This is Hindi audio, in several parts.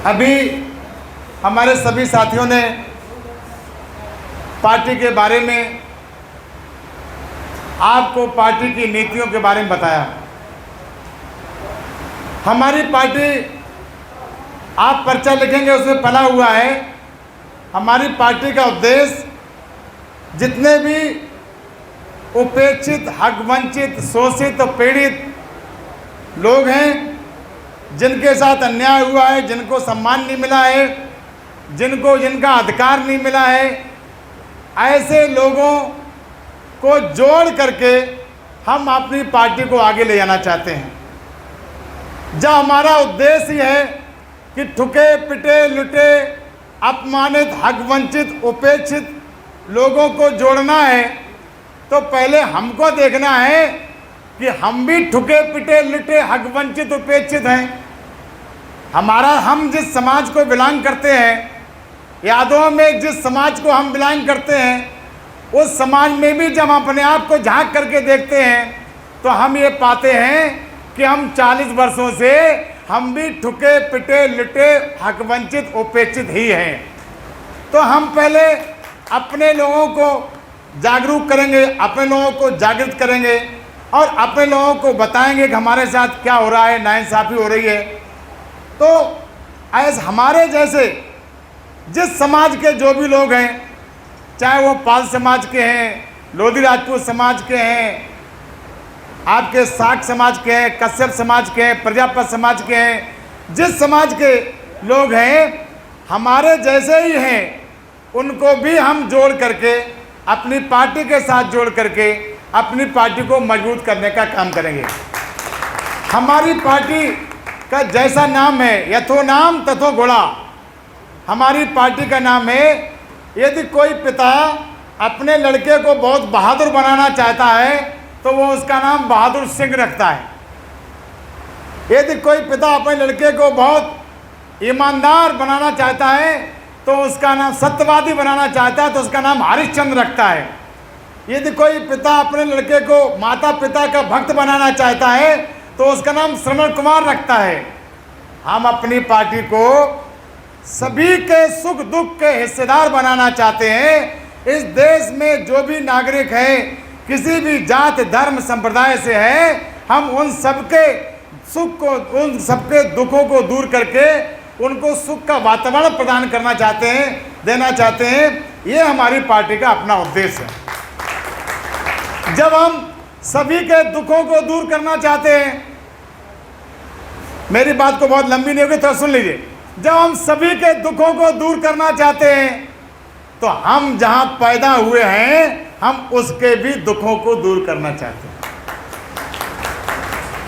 अभी हमारे सभी साथियों ने पार्टी के बारे में, आपको पार्टी की नीतियों के बारे में बताया। हमारी पार्टी, आप पर्चा लिखेंगे उसमें पढ़ा हुआ है, हमारी पार्टी का उद्देश्य जितने भी उपेक्षित, हक वंचित, शोषित और पीड़ित लोग हैं, जिनके साथ अन्याय हुआ है, जिनको सम्मान नहीं मिला है, जिनको जिनका अधिकार नहीं मिला है, ऐसे लोगों को जोड़ करके हम अपनी पार्टी को आगे ले जाना चाहते हैं। जब हमारा उद्देश्य ये है कि ठुके पिटे लुटे अपमानित हक वंचित उपेक्षित लोगों को जोड़ना है, तो पहले हमको देखना है कि हम भी ठुके पिटे लुटे हक वंचित उपेक्षित हैं। हम जिस समाज को बिलोंग करते हैं, यादों में जिस समाज को हम बिलोंग करते हैं, उस समाज में भी जब हम अपने आप को झांक करके देखते हैं तो हम ये पाते हैं कि हम 40 वर्षों से हम भी ठुके पिटे लुटे हक वंचित उपेक्षित ही हैं। तो हम पहले अपने लोगों को जागरूक करेंगे, अपने लोगों को जागृत करेंगे और अपने लोगों को बताएंगे कि हमारे साथ क्या हो रहा है, नाइंसाफ़ी हो रही है। तो ऐसे हमारे जैसे जिस समाज के जो भी लोग हैं, चाहे वो पाल समाज के हैं, लोधी राजपूत समाज के हैं, आपके साक समाज के हैं, कश्यप समाज के हैं, प्रजापत समाज के हैं, जिस समाज के लोग हैं हमारे जैसे ही हैं, उनको भी हम जोड़ करके अपनी पार्टी के साथ जोड़ करके अपनी पार्टी को मजबूत करने का काम करेंगे। हमारी पार्टी का जैसा नाम है, यथो नाम तथो गुणा। हमारी पार्टी का नाम है, यदि कोई पिता अपने लड़के को बहुत बहादुर बनाना चाहता है तो वो उसका नाम बहादुर सिंह रखता है। यदि कोई पिता अपने लड़के को बहुत ईमानदार बनाना चाहता है तो उसका नाम, सत्यवादी बनाना चाहता है तो उसका नाम हरिश्चंद्र रखता है। यदि कोई पिता अपने लड़के को माता पिता का भक्त बनाना चाहता है तो उसका नाम श्रवण कुमार रखता है। हम अपनी पार्टी को सभी के सुख दुख के हिस्सेदार बनाना चाहते हैं। इस देश में जो भी नागरिक हैं, किसी भी जात धर्म संप्रदाय से है, हम उन सबके सुख को, उन सबके दुखों को दूर करके उनको सुख का वातावरण प्रदान करना चाहते हैं, देना चाहते हैं। ये हमारी पार्टी का अपना उद्देश्य है। जब हम सभी के दुखों को दूर करना चाहते हैं, मेरी बात को बहुत लंबी नहीं होगी, थोड़ा सुन लीजिए। जब हम सभी के दुखों को दूर करना चाहते हैं तो हम जहां पैदा हुए हैं हम उसके भी दुखों को दूर करना चाहते हैं।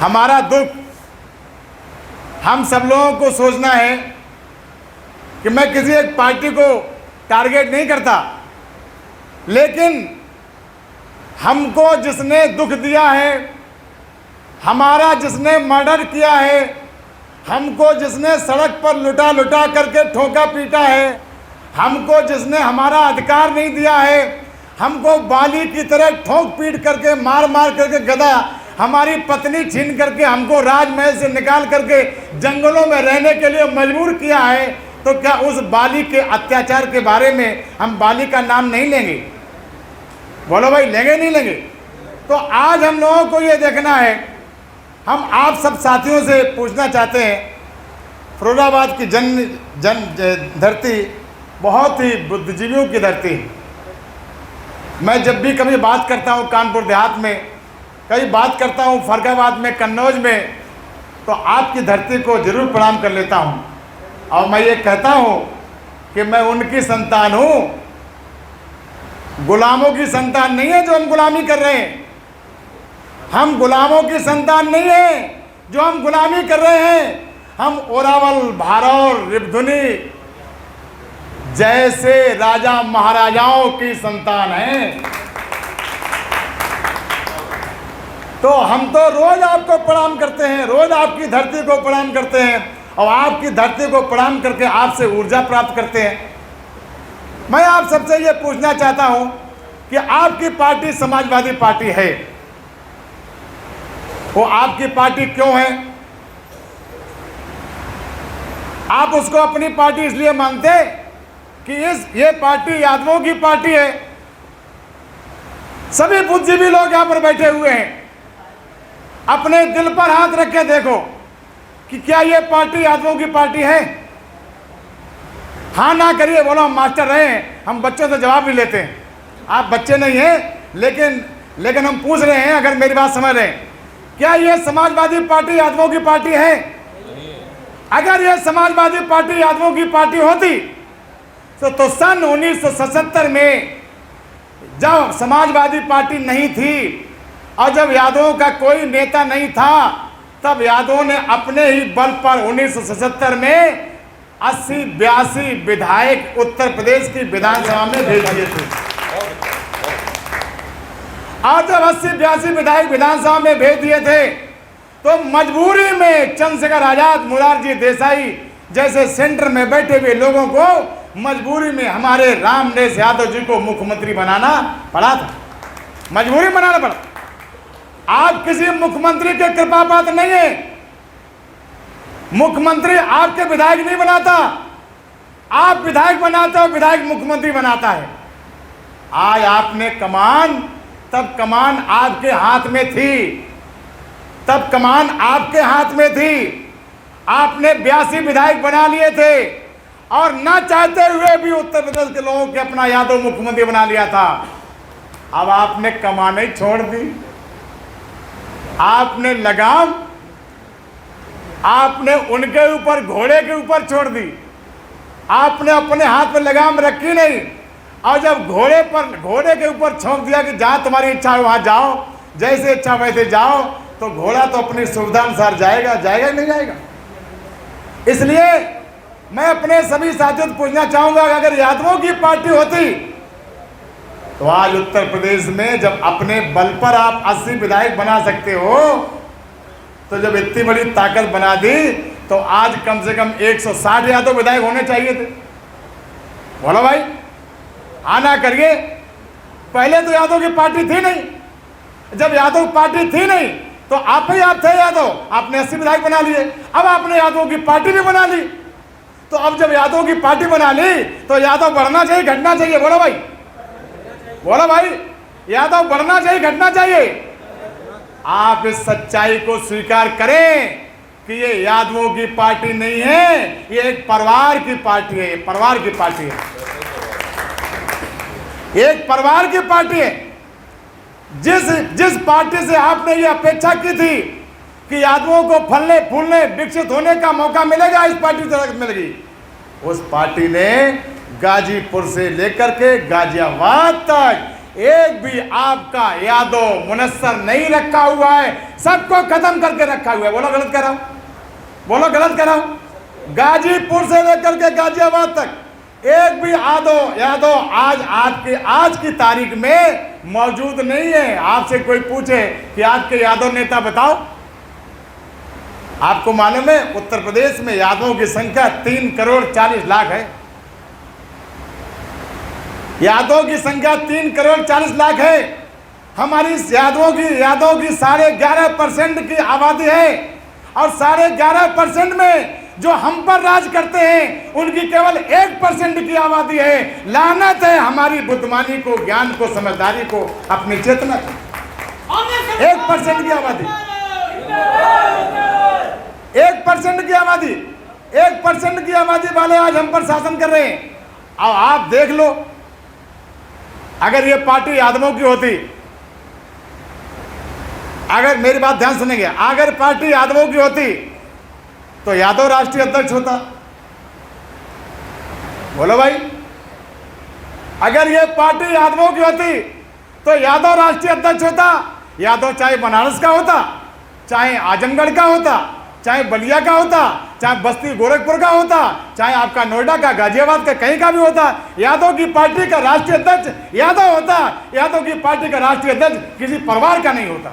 हमारा दुख, हम सब लोगों को सोचना है कि मैं किसी एक पार्टी को टारगेट नहीं करता, लेकिन हमको जिसने दुख दिया है, हमारा जिसने मर्डर किया है, हमको जिसने सड़क पर लुटा लुटा करके ठोका पीटा है, हमको जिसने हमारा अधिकार नहीं दिया है, हमको बाली की तरह ठोक पीट करके मार मार करके गधा हमारी पत्नी छीन करके हमको राजमहल से निकाल करके जंगलों में रहने के लिए मजबूर किया है, तो क्या उस बाली के अत्याचार के बारे में हम बाली का नाम नहीं लेंगे? बोलो भाई, लेंगे नहीं लेंगे? तो आज हम लोगों को ये देखना है, हम आप सब साथियों से पूछना चाहते हैं, फिरोजाबाद की जन धरती बहुत ही बुद्धिजीवियों की धरती है। मैं जब भी कभी बात करता हूँ कानपुर देहात में, कभी बात करता हूँ फरगाबाद में, कन्नौज में, तो आपकी धरती को जरूर प्रणाम कर लेता हूँ। और मैं ये कहता हूँ कि मैं उनकी संतान हूँ, गुलामों की संतान नहीं है जो हम गुलामी कर रहे हैं। हम गुलामों की संतान नहीं है जो हम गुलामी कर रहे हैं। हम ओरावल, भारौर, रिपधुनी जैसे राजा महाराजाओं की संतान हैं। तो हम तो रोज आपको प्रणाम करते हैं, रोज आपकी धरती को प्रणाम करते हैं और आपकी धरती को प्रणाम करके आपसे ऊर्जा प्राप्त करते हैं। मैं आप सबसे ये पूछना चाहता हूं कि आपकी पार्टी समाजवादी पार्टी है, वो आपकी पार्टी क्यों है? आप उसको अपनी पार्टी इसलिए मानते कि ये पार्टी यादवों की पार्टी है। सभी बुद्धिजीवी लोग यहां पर बैठे हुए हैं, अपने दिल पर हाथ रख के देखो कि क्या ये पार्टी यादवों की पार्टी है? हाँ ना करिए, बोलो हम मास्टर रहे हैं, हम बच्चों से जवाब भी लेते हैं। आप बच्चे नहीं हैं, लेकिन हम पूछ रहे हैं, अगर मेरी बात समझ रहे हैं, क्या ये समाजवादी पार्टी यादवों की पार्टी है? अगर ये समाजवादी पार्टी यादवों की पार्टी होती तो सन 1977 में जब समाजवादी पार्टी नहीं थी और जब यादवों का कोई नेता नहीं था, तब यादवों ने अपने ही बल पर 1977 में 80-82 विधायक उत्तर प्रदेश की विधानसभा में भेज दिए थे। और जब 80-82 विधायक विधानसभा में भेज दिए थे तो मजबूरी में चंद्रशेखर आजाद, मोरारजी देसाई जैसे सेंटर में बैठे हुए लोगों को मजबूरी में हमारे रामनेश यादव जी को मुख्यमंत्री बनाना पड़ा था। मजबूरी बनाना पड़ा। आज किसी मुख्यमंत्री के कृपा पात्र नहीं है। मुख्यमंत्री आपके विधायक नहीं बनाता, आप विधायक बनाते हो, विधायक मुख्यमंत्री बनाता है। आज आपने कमान, तब कमान आपके हाथ में थी, तब कमान आपके हाथ में थी। आपने 82 विधायक बना लिए थे और ना चाहते हुए भी उत्तर प्रदेश के लोगों के अपना यादव मुख्यमंत्री बना लिया था। अब आपने कमान ही छोड़ दी, आपने लगाम आपने उनके ऊपर, घोड़े के ऊपर छोड़ दी। आपने अपने हाथ में लगाम रखी नहीं, और जब घोड़े के ऊपर छोड़ दिया कि जहां तुम्हारी इच्छा है वहां जाओ, जैसे इच्छा वैसे जाओ, तो घोड़ा तो अपनी सुविधा अनुसार जाएगा ही नहीं जाएगा। इसलिए मैं अपने सभी साथियों से पूछना चाहूंगा, अगर यादवों की पार्टी होती तो आज उत्तर प्रदेश में जब अपने बल पर आप 80 विधायक बना सकते हो, तो जब इतनी बड़ी ताकत बना दी तो आज कम से कम 160 यादव विधायक होने चाहिए थे। बोलो भाई, आना करिए। पहले तो यादव की पार्टी थी नहीं। जब यादव पार्टी थी नहीं तो आप थे यादव, आपने 80 विधायक बना लिए। अब आपने यादव की पार्टी भी बना ली, तो अब जब यादव की पार्टी बना ली तो यादव बढ़ना चाहिए, घटना चाहिए? बोलो भाई, बोलो भाई, यादव बढ़ना चाहिए, घटना चाहिए? आप इस सच्चाई को स्वीकार करें कि ये यादवों की पार्टी नहीं है, ये एक परिवार की पार्टी है। ये परिवार की पार्टी है, एक परिवार की पार्टी है। जिस पार्टी से आपने ये अपेक्षा की थी कि यादवों को फलने फूलने विकसित होने का मौका मिलेगा, इस पार्टी से मिलेगी, उस पार्टी ने गाजीपुर से लेकर के गाजियाबाद तक एक भी आपका यादव मुनस्सर नहीं रखा हुआ है, सबको खत्म करके रखा हुआ है। बोलो गलत कर रहा हूं? बोलो गलत कर रहा हूं? गाजीपुर से लेकर के गाजियाबाद तक एक भी यादव आज की तारीख में मौजूद नहीं है। आपसे कोई पूछे कि आज के यादव नेता बताओ, आपको मालूम है उत्तर प्रदेश में यादवों की संख्या 3,40,00,000 है। यादवों की संख्या 3,40,00,000 है। हमारी यादवों की 11.5% की आबादी है, और 11.5% में जो हम पर राज करते हैं उनकी केवल 1% की आबादी है। लानत है हमारी बुद्धिमानी को, ज्ञान को, समझदारी को, अपनी चेतना को। 1% की आबादी, 1% की आबादी, 1% की आबादी वाले आज हम पर शासन कर रहे हैं। अब आप देख लो, अगर ये पार्टी यादवों की होती, अगर मेरी बात ध्यान सुनेंगे, अगर पार्टी यादवों की होती तो यादव राष्ट्रीय अध्यक्ष होता। बोलो भाई, अगर ये पार्टी यादवों की होती तो यादव राष्ट्रीय अध्यक्ष होता। यादव चाहे बनारस का होता, चाहे आजमगढ़ का होता, चाहे बलिया का होता, चाहे बस्ती गोरखपुर का होता, चाहे आपका नोएडा का, गाजियाबाद का, कहीं का भी होता, यादव की पार्टी का राष्ट्रीय अध्यक्ष यादव होता। यादव की पार्टी का राष्ट्रीय अध्यक्ष किसी परिवार का नहीं होता।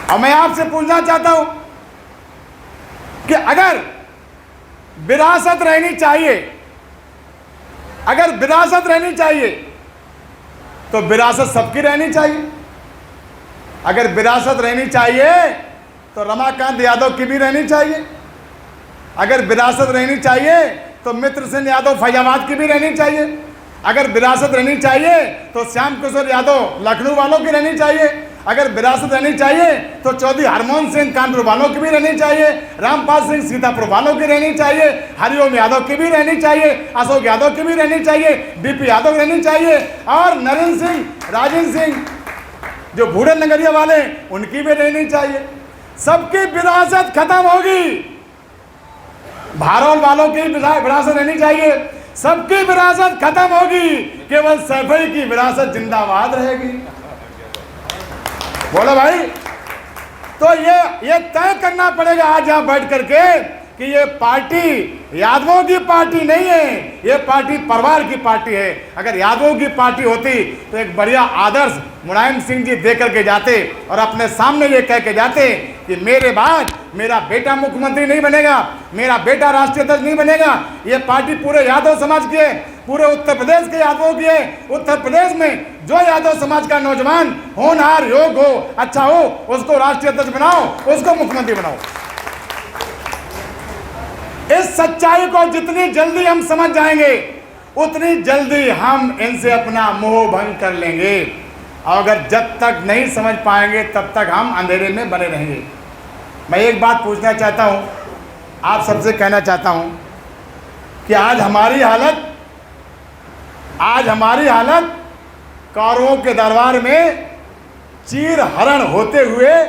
और मैं आपसे पूछना चाहता हूं कि अगर विरासत रहनी चाहिए, अगर विरासत रहनी चाहिए तो विरासत सबकी रहनी चाहिए। अगर विरासत रहनी चाहिए तो रमाकांत यादव की भी रहनी चाहिए, अगर विरासत रहनी चाहिए तो मित्र सिंह यादव फैजाबाद की भी रहनी चाहिए। अगर विरासत रहनी चाहिए तो श्याम किशोर यादव लखनऊ वालों की रहनी चाहिए। अगर विरासत रहनी चाहिए तो चौधरी हरमोहन सिंह कानपुर वालों की भी रहनी चाहिए। रामपाल सिंह सीतापुर वालों की रहनी चाहिए। हरिओम यादव की भी रहनी चाहिए। अशोक यादव की भी रहनी चाहिए। डीपी यादव रहनी चाहिए। और नरेंद्र सिंह, राजेंद्र सिंह जो बूढ़े नगरिया वाले, उनकी भी रहनी चाहिए। सबकी विरासत खत्म होगी। भारोल वालों की विरासत रहनी चाहिए। सबकी विरासत खत्म होगी, केवल सैफई की विरासत जिंदाबाद रहेगी। बोलो भाई। तो ये तय करना पड़ेगा आज यहां बैठ करके कि ये पार्टी यादवों की पार्टी नहीं है, ये पार्टी परिवार की पार्टी है। अगर यादवों की पार्टी होती तो एक बढ़िया आदर्श मुलायम सिंह जी दे करके जाते और अपने सामने ये कह के जाते कि मेरे बाद मेरा बेटा मुख्यमंत्री नहीं बनेगा, मेरा बेटा राष्ट्रीय अध्यक्ष नहीं बनेगा। ये पार्टी पूरे यादव समाज की है, पूरे उत्तर प्रदेश के यादवों की है। उत्तर प्रदेश में जो यादव समाज का नौजवान होनहार, योग हो, अच्छा हो, उसको राष्ट्रीय अध्यक्ष बनाओ, उसको मुख्यमंत्री बनाओ। इस सच्चाई को जितनी जल्दी हम समझ जाएंगे उतनी जल्दी हम इनसे अपना मोह भंग कर लेंगे। और अगर जब तक नहीं समझ पाएंगे तब तक हम अंधेरे में बने रहेंगे। मैं एक बात पूछना चाहता हूं, आप सबसे कहना चाहता हूं कि आज हमारी हालत कौरवों के दरबार में चीर हरण होते हुए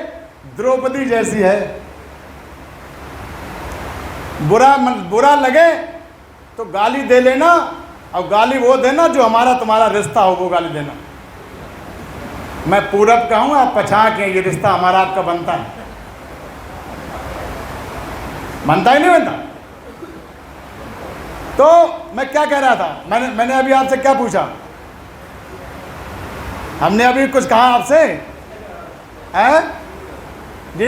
द्रौपदी जैसी है। बुरा लगे तो गाली दे लेना, और गाली वो देना जो हमारा तुम्हारा रिश्ता हो, वो गाली देना। मैं पूरब का हूं, आप पछाड़ के, ये रिश्ता हमारा आपका बनता है, बनता ही नहीं बनता। तो मैं क्या कह रहा था, मैंने अभी आपसे क्या पूछा? हमने अभी कुछ कहा आपसे? है जी?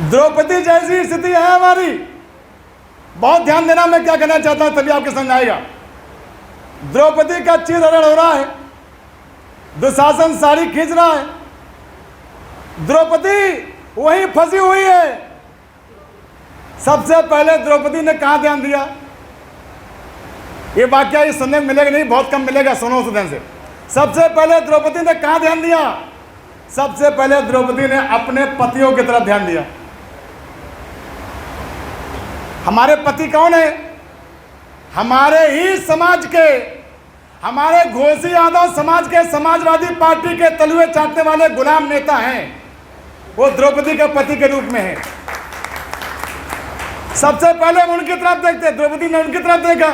द्रौपदी जैसी स्थिति है हमारी। बहुत ध्यान देना, मैं क्या कहना चाहता हूं, तभी आपको समझ आएगा। द्रौपदी का चीरहरण हो रहा है, दुशासन साड़ी खींच रहा है, द्रौपदी वहीं फंसी हुई है। सबसे पहले द्रौपदी ने कहां ध्यान दिया? ये वाक्य ये सुनने में मिलेगा नहीं, बहुत कम मिलेगा, सुनो उस ध्यान से। सबसे पहले द्रौपदी ने कहां ध्यान दिया? सबसे पहले द्रौपदी ने अपने पतियों की तरफ ध्यान दिया। हमारे पति कौन है? हमारे ही समाज के, हमारे घोसी यादव समाज के, समाजवादी पार्टी के तलुए चाटने वाले गुलाम नेता हैं। वो द्रौपदी के पति के रूप में है। सबसे पहले हम उनकी तरफ देखते, द्रौपदी ने उनकी तरफ देखा।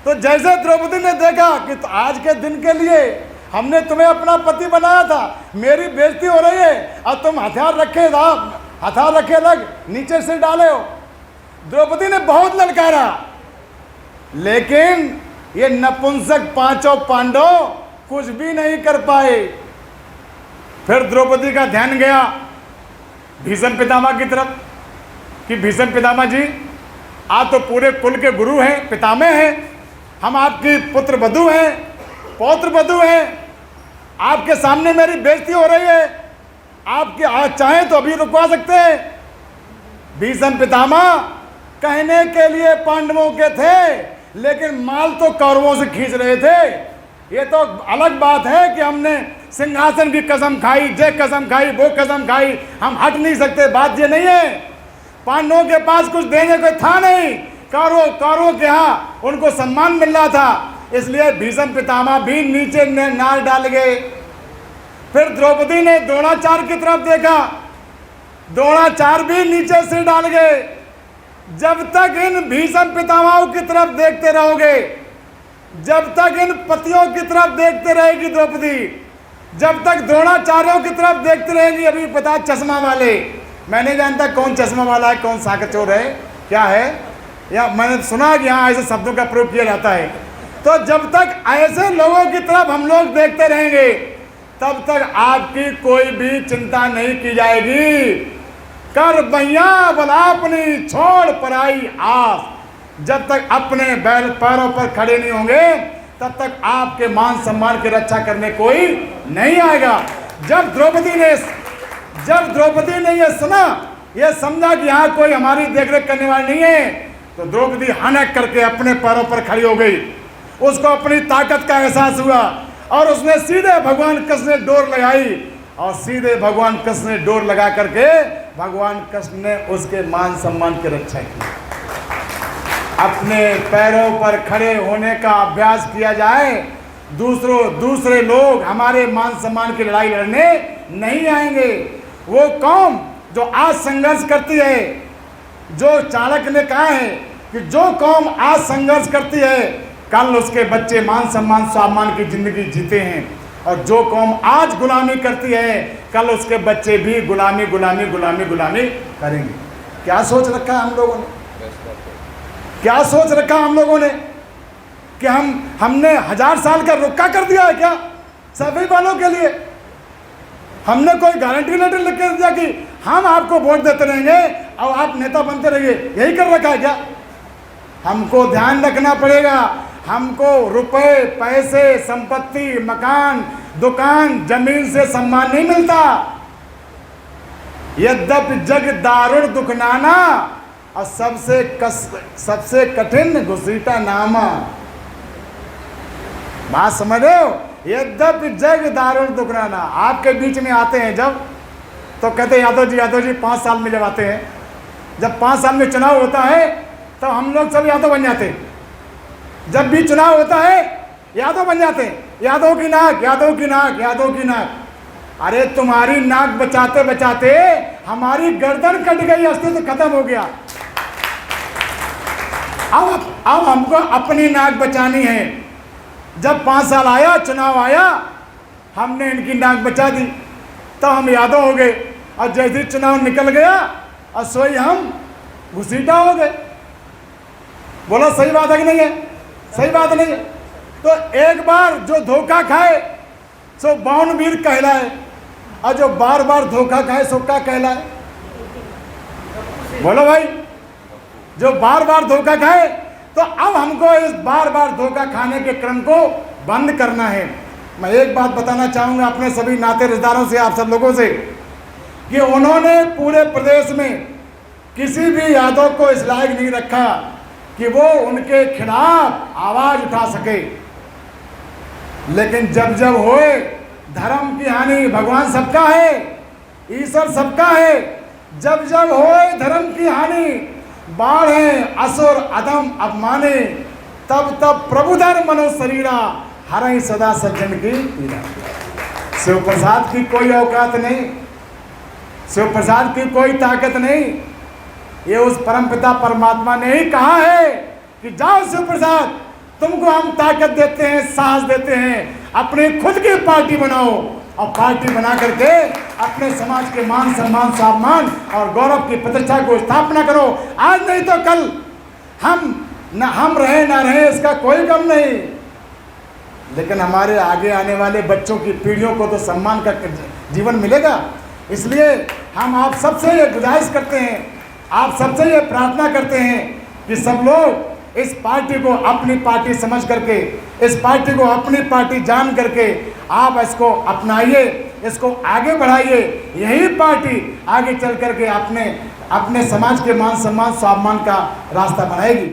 तो जैसे द्रौपदी ने देखा कि तो आज के दिन के लिए हमने तुम्हें अपना पति बनाया था, मेरी बेइज्जती हो रही है और तुम हथियार रखे लग नीचे से डाले हो। द्रौपदी ने बहुत ललकारा, लेकिन ये नपुंसक पांचों पांडव कुछ भी नहीं कर पाए। फिर द्रौपदी का ध्यान गया भीष्म पितामह की तरफ कि भीष्म पितामह जी, आप तो पूरे कुल के गुरु हैं, पितामह हैं, हम आपकी पुत्र वधू हैं, पौत्र वधू हैं, आपके सामने मेरी बेइज्जती हो रही है, आपके आज चाहें तो अभी रुकवा सकते हैं। भीष्म पितामह कहने के लिए पांडवों के थे, लेकिन माल तो कौरवों से खींच रहे थे। ये तो अलग बात है कि हमने सिंहासन की कसम खाई, जे कसम खाई, वो कसम खाई, हम हट नहीं सकते, बात ये नहीं है। पांडवों के पास कुछ देने को था नहीं, कौरवों के यहाँ उनको सम्मान मिल रहा था, इसलिए भीष्म पितामह भी नीचे नार डाल गए। फिर द्रौपदी ने द्रोणाचार्य की तरफ देखा, द्रोणाचार्य भी नीचे सिर डाल गए। जब तक इन भीष्म पितामहों की तरफ देखते रहोगे, जब तक इन पतियों की तरफ देखते रहेगी द्रौपदी, जब तक द्रोणाचार्यों की तरफ देखते रहेगी, अभी पता चश्मा वाले, मैं नहीं जानता कौन चश्मा वाला है, कौन साकचोर है, क्या है, या मैंने सुना कि यहाँ ऐसे शब्दों का प्रयोग किया जाता है। तो जब तक ऐसे लोगों की तरफ हम लोग देखते रहेंगे, तब तक आपकी कोई भी चिंता नहीं की जाएगी। कर भैया बला अपनी, छोड़ पराई आस। जब तक अपने पैरों पर खड़े नहीं होंगे, तब तक आपके मान सम्मान की रक्षा करने कोई नहीं आएगा। जब द्रौपदी ने यह सुना ये समझा कि यहाँ कोई हमारी देखरेख करने वाला नहीं है, तो द्रौपदी हनक करके अपने पैरों पर खड़ी हो गई। उसको अपनी ताकत का एहसास हुआ और उसने सीधे भगवान कृष्ण ने डोर लगाई और सीधे भगवान कृष्ण ने डोर लगा करके भगवान कृष्ण ने उसके मान सम्मान की रक्षा की। अपने पैरों पर खड़े होने का अभ्यास किया जाए, दूसरे लोग हमारे मान सम्मान की लड़ाई लड़ने नहीं आएंगे। वो कौम जो आज संघर्ष करती है, जो चाणक्य ने कहा है कि जो कौम आज संघर्ष करती है कल उसके बच्चे मान सम्मान स्वाभिमान की जिंदगी जीते हैं, और जो कौम आज गुलामी करती है कल उसके बच्चे भी गुलामी गुलामी गुलामी गुलामी करेंगे। क्या सोच रखा है हम लोगों ने, क्या सोच रखा हम लोगों ने कि हमने 1000 साल का रुका कर दिया है क्या सभी वालों के लिए? हमने कोई गारंटी लेटर लिख कर दिया कि हम आपको वोट देते रहेंगे और आप नेता बनते रहिए, यही कर रखा है क्या? हमको ध्यान रखना पड़ेगा। हमको रुपए पैसे संपत्ति मकान दुकान जमीन से सम्मान नहीं मिलता। यद्यपि जग दारुण दुख नाना और सबसे कठिन घुसीटा नामा। बात समझ रहे हो? यद्यपि जग दारुण दुख नाना। आपके बीच में आते हैं जब, तो कहते यादव जी 5 साल में जब आते हैं, जब 5 साल में चुनाव होता है तो हम लोग सब यादव बन जाते हैं। जब भी चुनाव होता है यादव बन जाते हैं। यादव की नाक यादव की नाक यादव की नाक। अरे तुम्हारी नाक बचाते बचाते हमारी गर्दन कट गई, अस्तित्व खत्म हो गया। अब हमको अपनी नाक बचानी है। जब 5 साल आया चुनाव आया, हमने इनकी नाक बचा दी तो हम यादव हो गए, और जैसे चुनाव निकल गया और सोई हम घुसीटा हो गए। बोलो सही बात है कि नहीं है? सही बात नहीं है। तो एक बार जो धोखा खाए सो बावनवीर कहलाए, और जो बार बार धोखा खाए सो क्या कहलाए? बोलो भाई, जो बार बार धोखा खाए। तो अब हमको इस बार बार धोखा खाने के क्रम को बंद करना है। मैं एक बात बताना चाहूँगा अपने सभी नाते रिश्तेदारों से, आप सब लोगों से, कि उन्होंने पूरे प्रदेश में किसी भी यादव को इस लायक नहीं रखा कि वो उनके खिलाफ आवाज उठा सके। लेकिन जब जब होए धर्म की हानि, भगवान सबका है, ईश्वर सबका है, जब जब होए धर्म की हानि, बाढ़े असुर अधम अपमाने, तब तब प्रभु धर्म मनो शरीरा, हरहि सदा सज्जन की पीड़ा। शिव प्रसाद की कोई औकात नहीं, शिव प्रसाद की कोई ताकत नहीं। ये उस परमपिता परमात्मा ने ही कहा है कि जाओ शिव प्रसाद, तुमको हम ताकत देते हैं, साहस देते हैं, अपनी खुद की पार्टी बनाओ, और पार्टी बना करके अपने समाज के मान सम्मान स्वाभिमान और गौरव की प्रतिष्ठा को स्थापना करो। आज नहीं तो कल हम रहे ना रहे इसका कोई गम नहीं, लेकिन हमारे आगे आने वाले बच्चों की पीढ़ियों को तो सम्मान का जीवन मिलेगा। इसलिए हम आप सबसे ये गुजारिश करते हैं, आप सबसे ये प्रार्थना करते हैं कि सब लोग इस पार्टी को अपनी पार्टी समझ करके, इस पार्टी को अपनी पार्टी जान करके आप इसको अपनाइए, इसको आगे बढ़ाइए। यही पार्टी आगे चल करके अपने समाज के मान सम्मान स्वाभिमान का रास्ता बनाएगी।